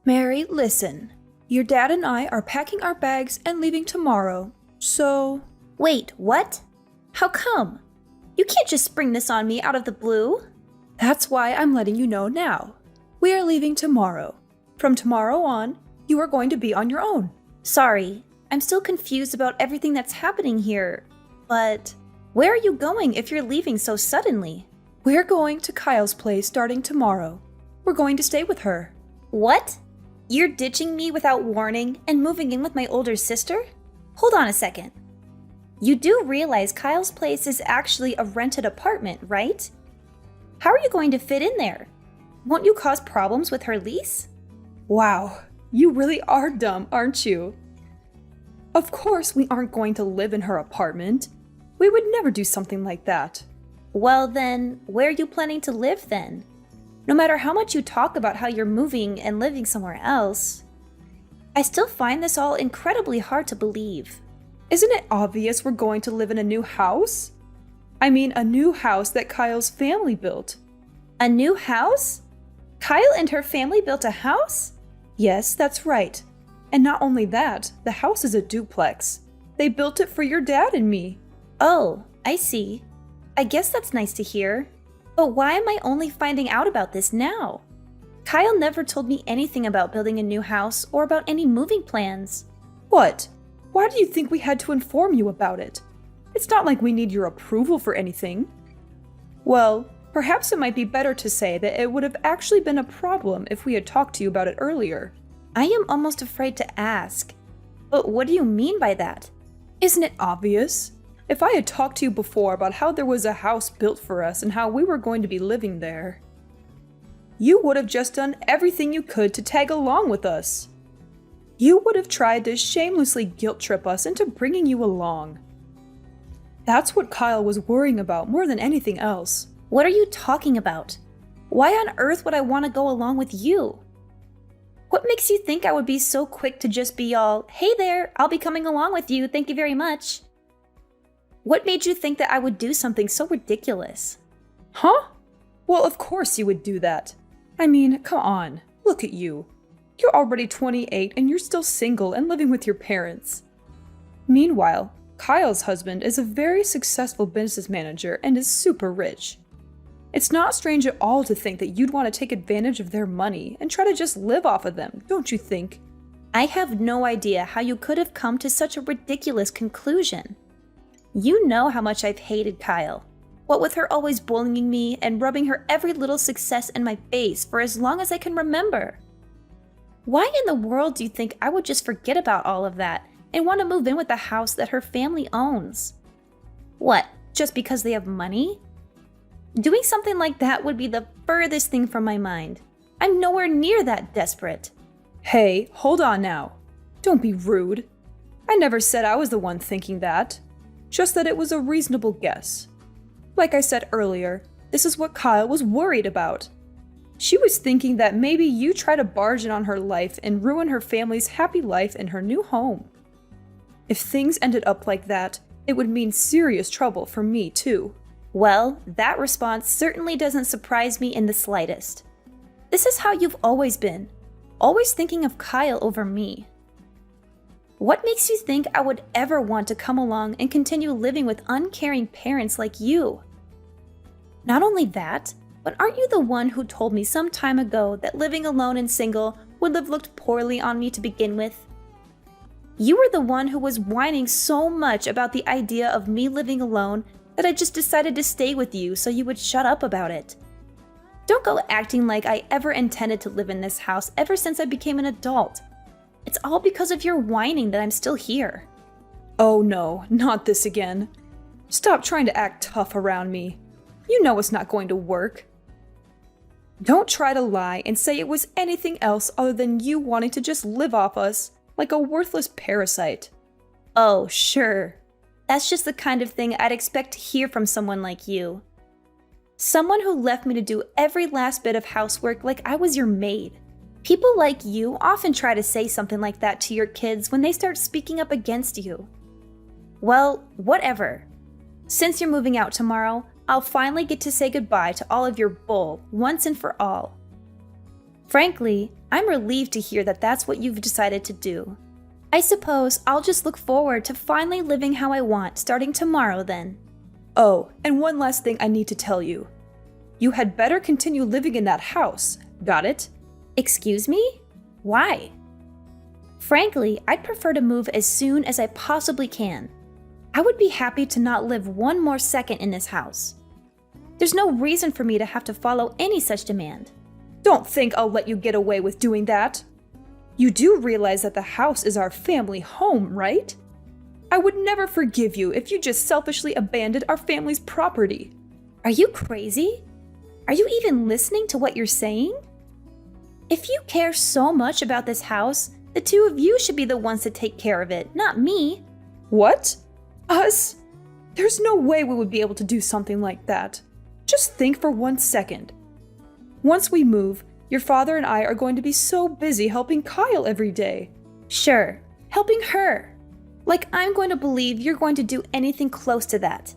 Mary, listen. Your dad and I are packing our bags and leaving tomorrow, so... Wait, what? How come? You can't just spring this on me out of the blue. That's why I'm letting you know now. We are leaving tomorrow. From tomorrow on, you are going to be on your own. Sorry, I'm still confused about everything that's happening here. But where are you going if you're leaving so suddenly? We're going to Kyle's place starting tomorrow. We're going to stay with her. What? You're ditching me without warning and moving in with my older sister? Hold on a second. You do realize Kyle's place is actually a rented apartment, right? How are you going to fit in there? Won't you cause problems with her lease? Wow, you really are dumb, aren't you? Of course we aren't going to live in her apartment. We would never do something like that. Well then, where are you planning to live then? No matter how much you talk about how you're moving and living somewhere else, I still find this all incredibly hard to believe. Isn't it obvious we're going to live in a new house? I mean, a new house that Kyle's family built. A new house? Kyle and her family built a house? Yes, that's right. And not only that, the house is a duplex. They built it for your dad and me. Oh, I see. I guess that's nice to hear. But why am I only finding out about this now? Kyle never told me anything about building a new house or about any moving plans. What? Why do you think we had to inform you about it? It's not like we need your approval for anything. Well, perhaps it might be better to say that it would have actually been a problem if we had talked to you about it earlier. I am almost afraid to ask. But what do you mean by that? Isn't it obvious? If I had talked to you before about how there was a house built for us and how we were going to be living there, you would have just done everything you could to tag along with us. You would have tried to shamelessly guilt trip us into bringing you along. That's what Kyle was worrying about more than anything else. What are you talking about? Why on earth would I want to go along with you? What makes you think I would be so quick to just be all, hey there, I'll be coming along with you, thank you very much? What made you think that I would do something so ridiculous? Huh? Well, of course you would do that. I mean, come on, look at you. You're already 28 and you're still single and living with your parents. Meanwhile, Kyle's husband is a very successful business manager and is super rich. It's not strange at all to think that you'd want to take advantage of their money and try to just live off of them, don't you think? I have no idea how you could have come to such a ridiculous conclusion. You know how much I've hated Kyle. What with her always bullying me and rubbing her every little success in my face for as long as I can remember. Why in the world do you think I would just forget about all of that and want to move in with the house that her family owns? What, just because they have money? Doing something like that would be the furthest thing from my mind. I'm nowhere near that desperate. Hey, hold on now. Don't be rude. I never said I was the one thinking that. Just that it was a reasonable guess. Like I said earlier, this is what Kyle was worried about. She was thinking that maybe you try to barge in on her life and ruin her family's happy life in her new home. If things ended up like that, it would mean serious trouble for me too. Well, that response certainly doesn't surprise me in the slightest. This is how you've always been, always thinking of Kyle over me. What makes you think I would ever want to come along and continue living with uncaring parents like you? Not only that, but aren't you the one who told me some time ago that living alone and single would have looked poorly on me to begin with? You were the one who was whining so much about the idea of me living alone that I just decided to stay with you so you would shut up about it. Don't go acting like I ever intended to live in this house ever since I became an adult. It's all because of your whining that I'm still here. Oh no, not this again. Stop trying to act tough around me. You know it's not going to work. Don't try to lie and say it was anything else other than you wanting to just live off us like a worthless parasite. Oh, sure. That's just the kind of thing I'd expect to hear from someone like you. Someone who left me to do every last bit of housework like I was your maid. People like you often try to say something like that to your kids when they start speaking up against you. Well, whatever. Since you're moving out tomorrow, I'll finally get to say goodbye to all of your bull once and for all. Frankly, I'm relieved to hear that that's what you've decided to do. I suppose I'll just look forward to finally living how I want starting tomorrow then. Oh, and one last thing I need to tell you. You had better continue living in that house, got it? Excuse me? Why? Frankly, I'd prefer to move as soon as I possibly can. I would be happy to not live one more second in this house. There's no reason for me to have to follow any such demand. Don't think I'll let you get away with doing that. You do realize that the house is our family home, right? I would never forgive you if you just selfishly abandoned our family's property. Are you crazy? Are you even listening to what you're saying? If you care so much about this house, the two of you should be the ones to take care of it, not me. What? Us? There's no way we would be able to do something like that. Just think for 1 second. Once we move, your father and I are going to be so busy helping Kyle every day. Sure, helping her. Like I'm going to believe you're going to do anything close to that.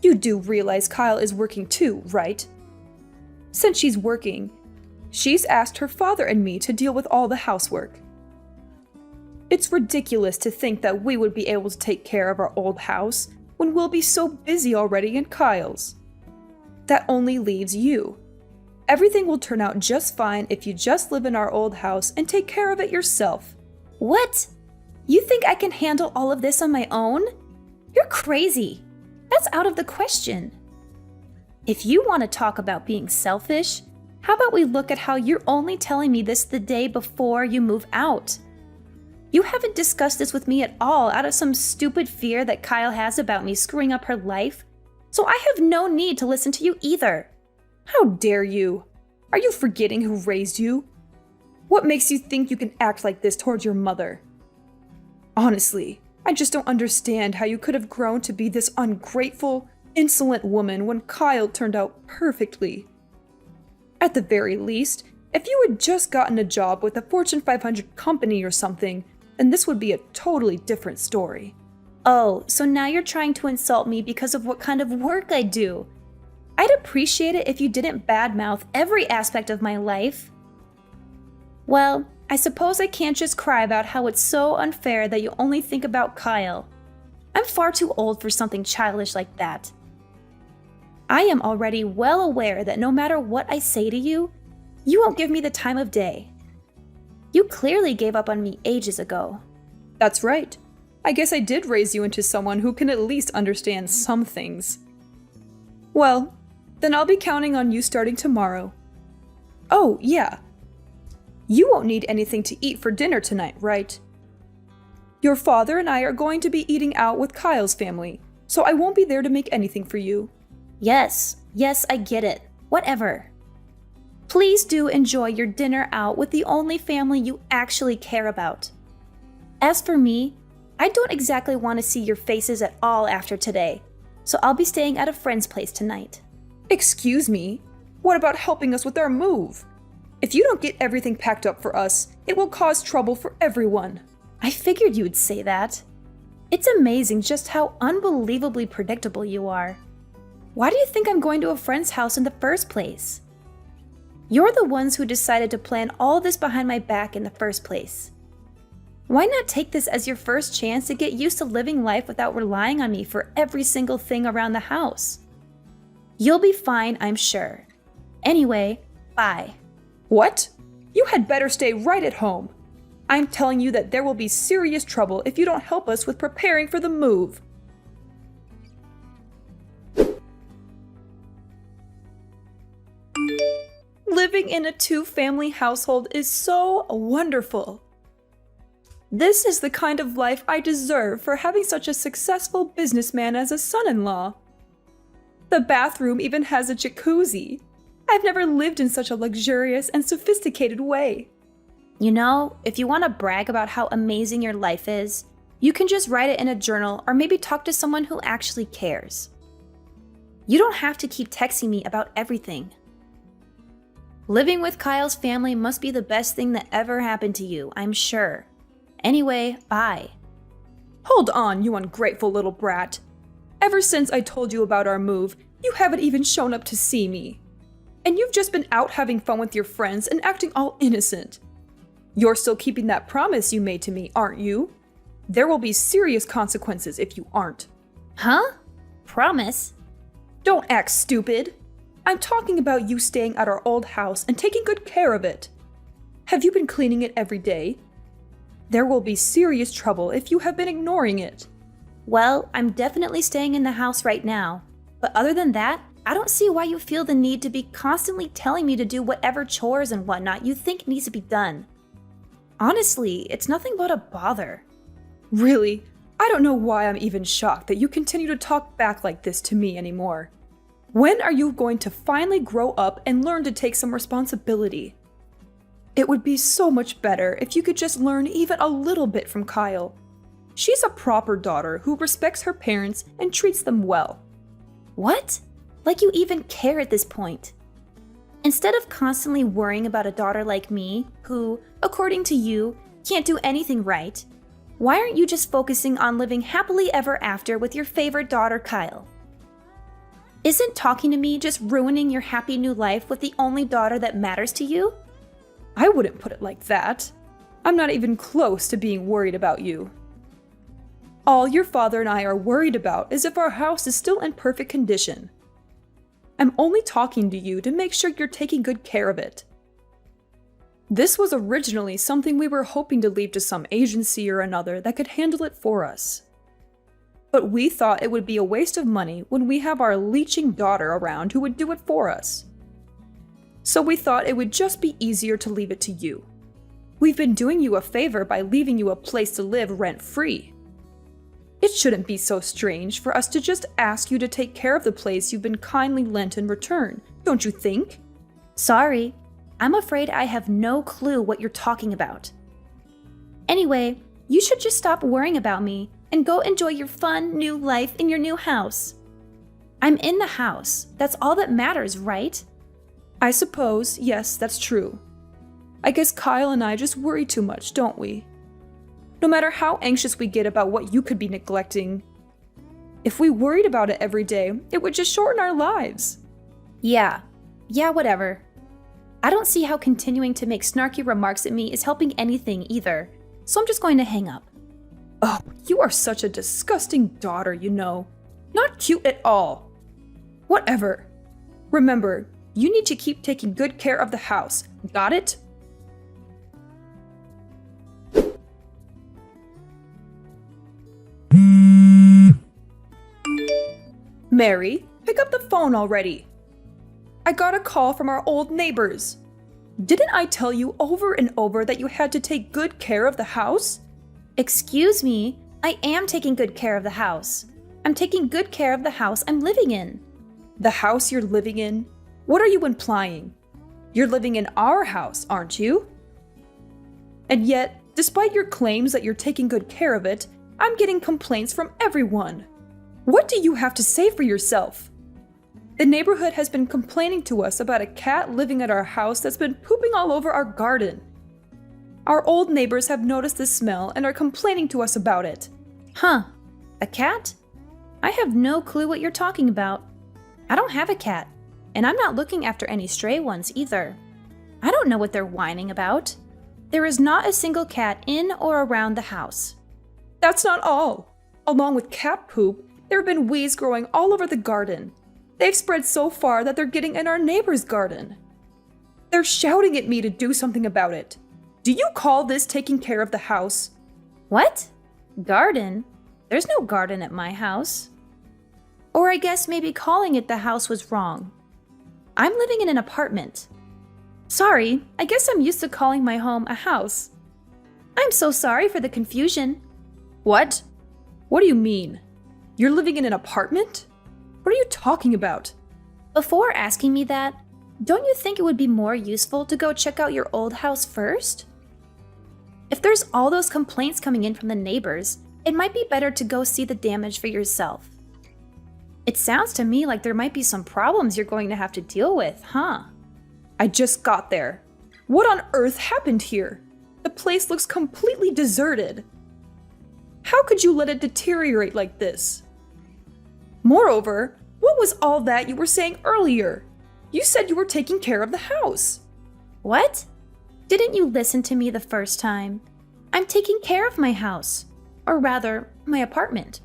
You do realize Kyle is working too, right? Since she's working, she's asked her father and me to deal with all the housework. It's ridiculous to think that we would be able to take care of our old house when we'll be so busy already in Kyle's. That only leaves you. Everything will turn out just fine if you just live in our old house and take care of it yourself. What? You think I can handle all of this on my own? You're crazy. That's out of the question. If you want to talk about being selfish, how about we look at how you're only telling me this the day before you move out? You haven't discussed this with me at all out of some stupid fear that Kyle has about me screwing up her life, so I have no need to listen to you either. How dare you? Are you forgetting who raised you? What makes you think you can act like this towards your mother? Honestly, I just don't understand how you could have grown to be this ungrateful, insolent woman when Kyle turned out perfectly. At the very least, if you had just gotten a job with a Fortune 500 company or something, then this would be a totally different story. Oh, so now you're trying to insult me because of what kind of work I do. I'd appreciate it if you didn't badmouth every aspect of my life. Well, I suppose I can't just cry about how it's so unfair that you only think about Kyle. I'm far too old for something childish like that. I am already well aware that no matter what I say to you, you won't give me the time of day. You clearly gave up on me ages ago. That's right. I guess I did raise you into someone who can at least understand some things. Well, then I'll be counting on you starting tomorrow. Oh, yeah. You won't need anything to eat for dinner tonight, right? Your father and I are going to be eating out with Kyle's family, so I won't be there to make anything for you. Yes, I get it. Whatever. Please do enjoy your dinner out with the only family you actually care about. As for me, I don't exactly want to see your faces at all after today, so I'll be staying at a friend's place tonight. Excuse me? What about helping us with our move? If you don't get everything packed up for us, it will cause trouble for everyone. I figured you'd say that. It's amazing just how unbelievably predictable you are. Why do you think I'm going to a friend's house in the first place? You're the ones who decided to plan all this behind my back in the first place. Why not take this as your first chance to get used to living life without relying on me for every single thing around the house? You'll be fine, I'm sure. Anyway, bye. What? You had better stay right at home. I'm telling you that there will be serious trouble if you don't help us with preparing for the move. Living in a two-family household is so wonderful. This is the kind of life I deserve for having such a successful businessman as a son-in-law. The bathroom even has a jacuzzi. I've never lived in such a luxurious and sophisticated way. You know, if you want to brag about how amazing your life is, you can just write it in a journal or maybe talk to someone who actually cares. You don't have to keep texting me about everything. Living with Kyle's family must be the best thing that ever happened to you, I'm sure. Anyway, bye. Hold on, you ungrateful little brat. Ever since I told you about our move, you haven't even shown up to see me. And you've just been out having fun with your friends and acting all innocent. You're still keeping that promise you made to me, aren't you? There will be serious consequences if you aren't. Huh? Promise? Don't act stupid. I'm talking about you staying at our old house and taking good care of it. Have you been cleaning it every day? There will be serious trouble if you have been ignoring it. Well, I'm definitely staying in the house right now. But other than that, I don't see why you feel the need to be constantly telling me to do whatever chores and whatnot you think needs to be done. Honestly, it's nothing but a bother. Really? I don't know why I'm even shocked that you continue to talk back like this to me anymore. When are you going to finally grow up and learn to take some responsibility? It would be so much better if you could just learn even a little bit from Kyle. She's a proper daughter who respects her parents and treats them well. What? Like you even care at this point. Instead of constantly worrying about a daughter like me, who, according to you, can't do anything right, why aren't you just focusing on living happily ever after with your favorite daughter, Kyle? Isn't talking to me just ruining your happy new life with the only daughter that matters to you? I wouldn't put it like that. I'm not even close to being worried about you. All your father and I are worried about is if our house is still in perfect condition. I'm only talking to you to make sure you're taking good care of it. This was originally something we were hoping to leave to some agency or another that could handle it for us. But we thought it would be a waste of money when we have our leeching daughter around who would do it for us. So we thought it would just be easier to leave it to you. We've been doing you a favor by leaving you a place to live rent-free. It shouldn't be so strange for us to just ask you to take care of the place you've been kindly lent in return, don't you think? Sorry, I'm afraid I have no clue what you're talking about. Anyway, you should just stop worrying about me and go enjoy your fun new life in your new house. I'm in the house. That's all that matters, right? I suppose, yes, that's true. I guess Kyle and I just worry too much, don't we? No matter how anxious we get about what you could be neglecting, if we worried about it every day, it would just shorten our lives. Yeah, whatever. I don't see how continuing to make snarky remarks at me is helping anything either, so I'm just going to hang up. Oh, you are such a disgusting daughter, you know. Not cute at all. Whatever. Remember, you need to keep taking good care of the house. Got it? Mary, pick up the phone already. I got a call from our old neighbors. Didn't I tell you over and over that you had to take good care of the house? Excuse me, I am taking good care of the house. I'm taking good care of the house I'm living in. The house you're living in? What are you implying? You're living in our house, aren't you? And yet, despite your claims that you're taking good care of it, I'm getting complaints from everyone. What do you have to say for yourself? The neighborhood has been complaining to us about a cat living at our house that's been pooping all over our garden. Our old neighbors have noticed the smell and are complaining to us about it. Huh, a cat? I have no clue what you're talking about. I don't have a cat, and I'm not looking after any stray ones either. I don't know what they're whining about. There is not a single cat in or around the house. That's not all. Along with cat poop, there have been weeds growing all over the garden. They've spread so far that they're getting in our neighbor's garden. They're shouting at me to do something about it. Do you call this taking care of the house? What? Garden? There's no garden at my house. Or I guess maybe calling it the house was wrong. I'm living in an apartment. Sorry, I guess I'm used to calling my home a house. I'm so sorry for the confusion. What? What do you mean? You're living in an apartment? What are you talking about? Before asking me that, don't you think it would be more useful to go check out your old house first? If there's all those complaints coming in from the neighbors, it might be better to go see the damage for yourself. It sounds to me like there might be some problems you're going to have to deal with, huh? I just got there. What on earth happened here? The place looks completely deserted. How could you let it deteriorate like this? Moreover, what was all that you were saying earlier? You said you were taking care of the house. What? Didn't you listen to me the first time? I'm taking care of my house. Or rather, my apartment.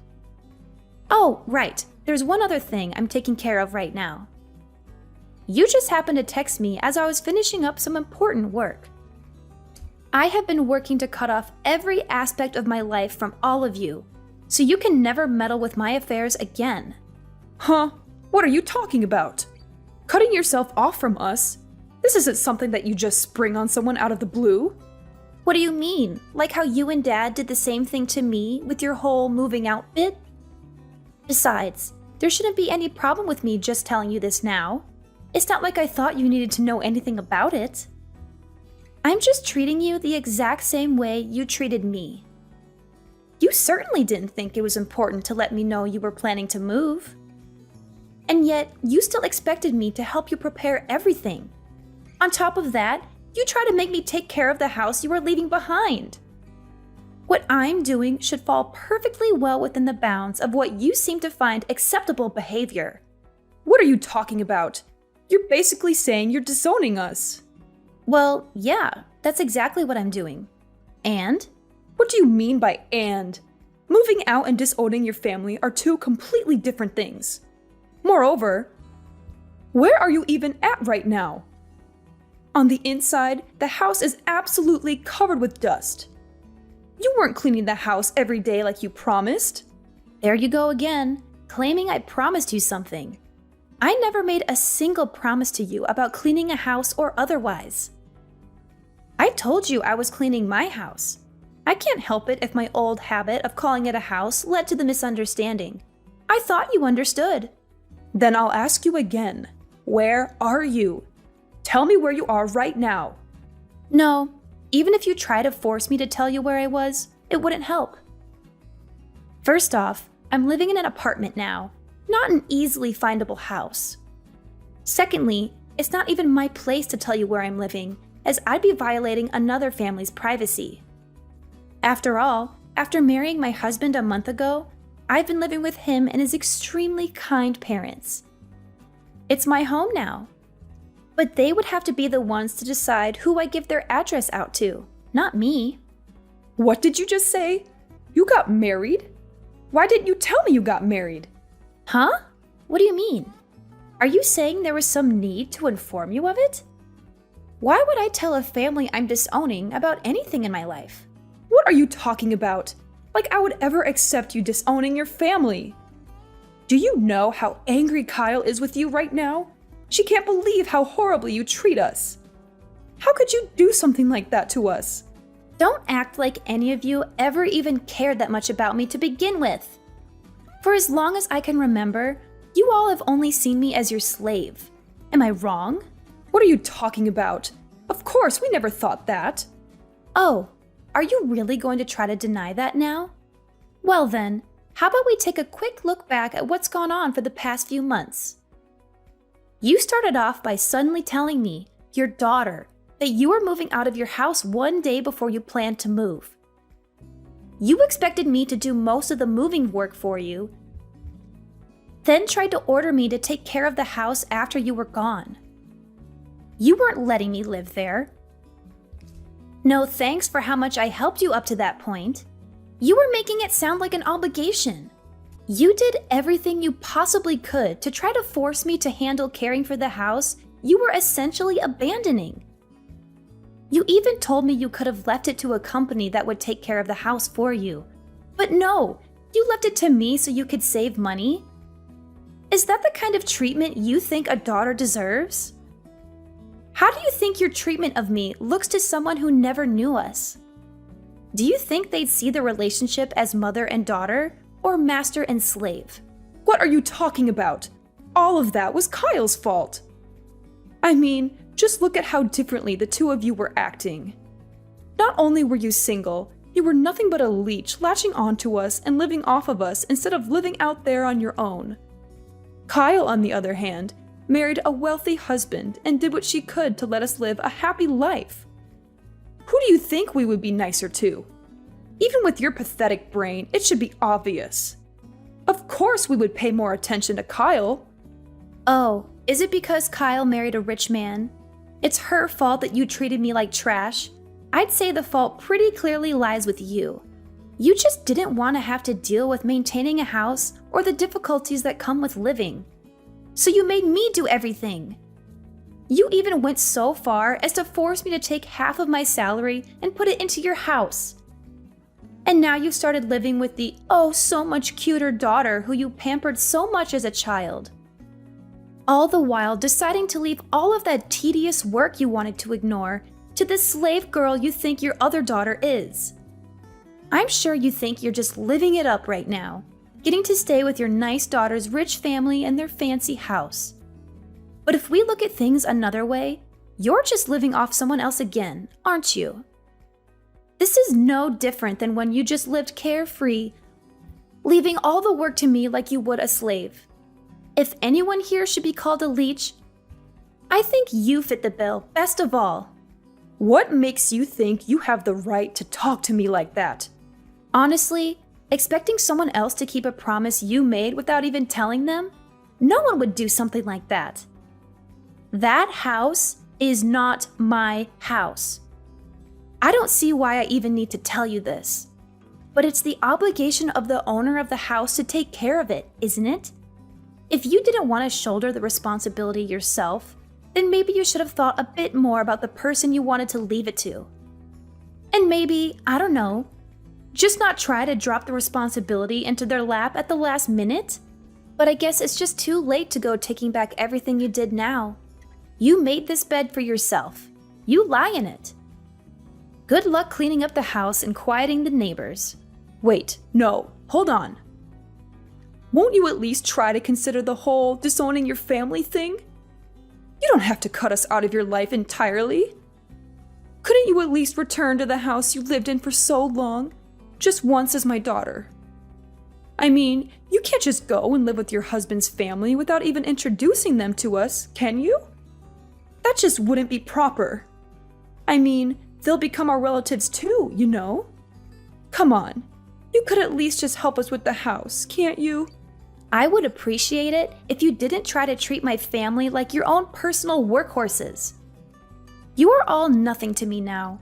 Oh, right. There's one other thing I'm taking care of right now. You just happened to text me as I was finishing up some important work. I have been working to cut off every aspect of my life from all of you, so you can never meddle with my affairs again. Huh? What are you talking about? Cutting yourself off from us? This isn't something that you just spring on someone out of the blue. What do you mean? Like how you and Dad did the same thing to me with your whole moving out bit? Besides, there shouldn't be any problem with me just telling you this now. It's not like I thought you needed to know anything about it. I'm just treating you the exact same way you treated me. You certainly didn't think it was important to let me know you were planning to move. And yet, you still expected me to help you prepare everything. On top of that, you try to make me take care of the house you are leaving behind. What I'm doing should fall perfectly well within the bounds of what you seem to find acceptable behavior. What are you talking about? You're basically saying you're disowning us. Well, yeah, that's exactly what I'm doing. And? What do you mean by and? Moving out and disowning your family are two completely different things. Moreover, where are you even at right now? On the inside, the house is absolutely covered with dust. You weren't cleaning the house every day like you promised. There you go again, claiming I promised you something. I never made a single promise to you about cleaning a house or otherwise. I told you I was cleaning my house. I can't help it if my old habit of calling it a house led to the misunderstanding. I thought you understood. Then I'll ask you again. Where are you? Tell me where you are right now. No, even if you try to force me to tell you where I was, it wouldn't help. First off, I'm living in an apartment now, not an easily findable house. Secondly, it's not even my place to tell you where I'm living, as I'd be violating another family's privacy. After all, after marrying my husband a month ago, I've been living with him and his extremely kind parents. It's my home now. But they would have to be the ones to decide who I give their address out to, not me. What did you just say? You got married? Why didn't you tell me you got married? Huh? What do you mean? Are you saying there was some need to inform you of it? Why would I tell a family I'm disowning about anything in my life? What are you talking about? Like I would ever accept you disowning your family. Do you know how angry Kyle is with you right now? She can't believe how horribly you treat us. How could you do something like that to us? Don't act like any of you ever even cared that much about me to begin with. For as long as I can remember, you all have only seen me as your slave. Am I wrong? What are you talking about? Of course, we never thought that. Oh, are you really going to try to deny that now? Well then, how about we take a quick look back at what's gone on for the past few months? You started off by suddenly telling me, your daughter, that you were moving out of your house one day before you planned to move. You expected me to do most of the moving work for you, then tried to order me to take care of the house after you were gone. You weren't letting me live there. No thanks for how much I helped you up to that point. You were making it sound like an obligation. You did everything you possibly could to try to force me to handle caring for the house you were essentially abandoning. You even told me you could have left it to a company that would take care of the house for you. But no, you left it to me so you could save money? Is that the kind of treatment you think a daughter deserves? How do you think your treatment of me looks to someone who never knew us? Do you think they'd see the relationship as mother and daughter, or master and slave? What are you talking about? All of that was Kyle's fault. I mean, just look at how differently the two of you were acting. Not only were you single, you were nothing but a leech latching onto us and living off of us instead of living out there on your own. Kyle, on the other hand, married a wealthy husband and did what she could to let us live a happy life. Who do you think we would be nicer to? Even with your pathetic brain, it should be obvious. Of course we would pay more attention to Kyle. Oh, Is it because Kyle married a rich man? It's her fault that you treated me like trash? I'd say the fault pretty clearly lies with you. You just didn't want to have to deal with maintaining a house or the difficulties that come with living. So you made me do everything. You even went so far as to force me to take half of my salary and put it into your house. And now you've started living with the oh so much cuter daughter who you pampered so much as a child. All the while deciding to leave all of that tedious work you wanted to ignore to the slave girl you think your other daughter is. I'm sure you think you're just living it up right now, getting to stay with your nice daughter's rich family and their fancy house. But if we look at things another way, you're just living off someone else again, aren't you? This is no different than when you just lived carefree, leaving all the work to me like you would a slave. If anyone here should be called a leech, I think you fit the bill best of all. What makes you think you have the right to talk to me like that? Honestly, expecting someone else to keep a promise you made without even telling them? No one would do something like that. That house is not my house. I don't see why I even need to tell you this. But it's the obligation of the owner of the house to take care of it, isn't it? If you didn't want to shoulder the responsibility yourself, then maybe you should have thought a bit more about the person you wanted to leave it to. And maybe, I don't know, just not try to drop the responsibility into their lap at the last minute? But I guess it's just too late to go taking back everything you did now. You made this bed for yourself. You lie in it. Good luck cleaning up the house and quieting the neighbors. Wait, no, hold on. Won't you at least try to consider the whole disowning your family thing? You don't have to cut us out of your life entirely. Couldn't you at least return to the house you lived in for so long, just once as my daughter? I mean, you can't just go and live with your husband's family without even introducing them to us, can you? That just wouldn't be proper. I mean, they'll become our relatives too, you know? Come on, you could at least just help us with the house, can't you? I would appreciate it if you didn't try to treat my family like your own personal workhorses. You are all nothing to me now.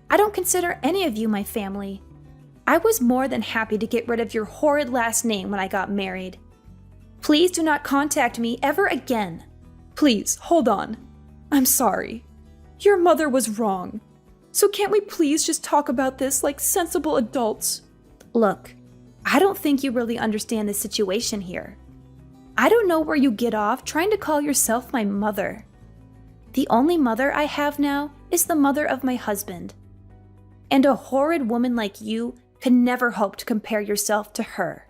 I don't consider any of you my family. I was more than happy to get rid of your horrid last name when I got married. Please do not contact me ever again. Please, hold on. I'm sorry. Your mother was wrong. So can't we please just talk about this like sensible adults? Look, I don't think you really understand the situation here. I don't know where you get off trying to call yourself my mother. The only mother I have now is the mother of my husband. And a horrid woman like you could never hope to compare yourself to her.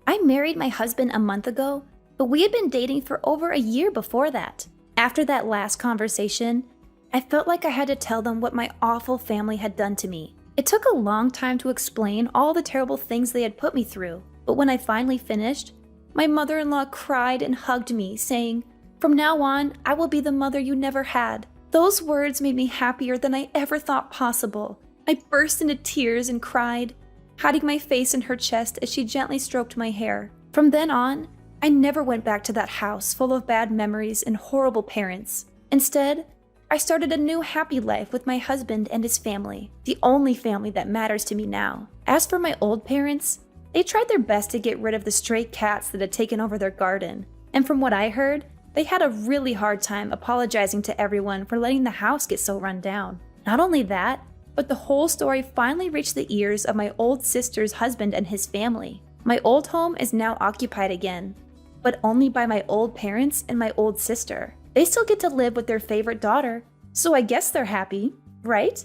I married my husband a month ago, but we had been dating for over a year before that. After that last conversation, I felt like I had to tell them what my awful family had done to me. It took a long time to explain all the terrible things they had put me through, but when I finally finished, my mother-in-law cried and hugged me, saying, "From now on, I will be the mother you never had." Those words made me happier than I ever thought possible. I burst into tears and cried, hiding my face in her chest as she gently stroked my hair. From then on, I never went back to that house full of bad memories and horrible parents. Instead, I started a new happy life with my husband and his family, the only family that matters to me now. As for my old parents, they tried their best to get rid of the stray cats that had taken over their garden, and from what I heard, they had a really hard time apologizing to everyone for letting the house get so run down. Not only that, but the whole story finally reached the ears of my old sister's husband and his family. My old home is now occupied again, but only by my old parents and my old sister. They still get to live with their favorite daughter, so I guess they're happy, right?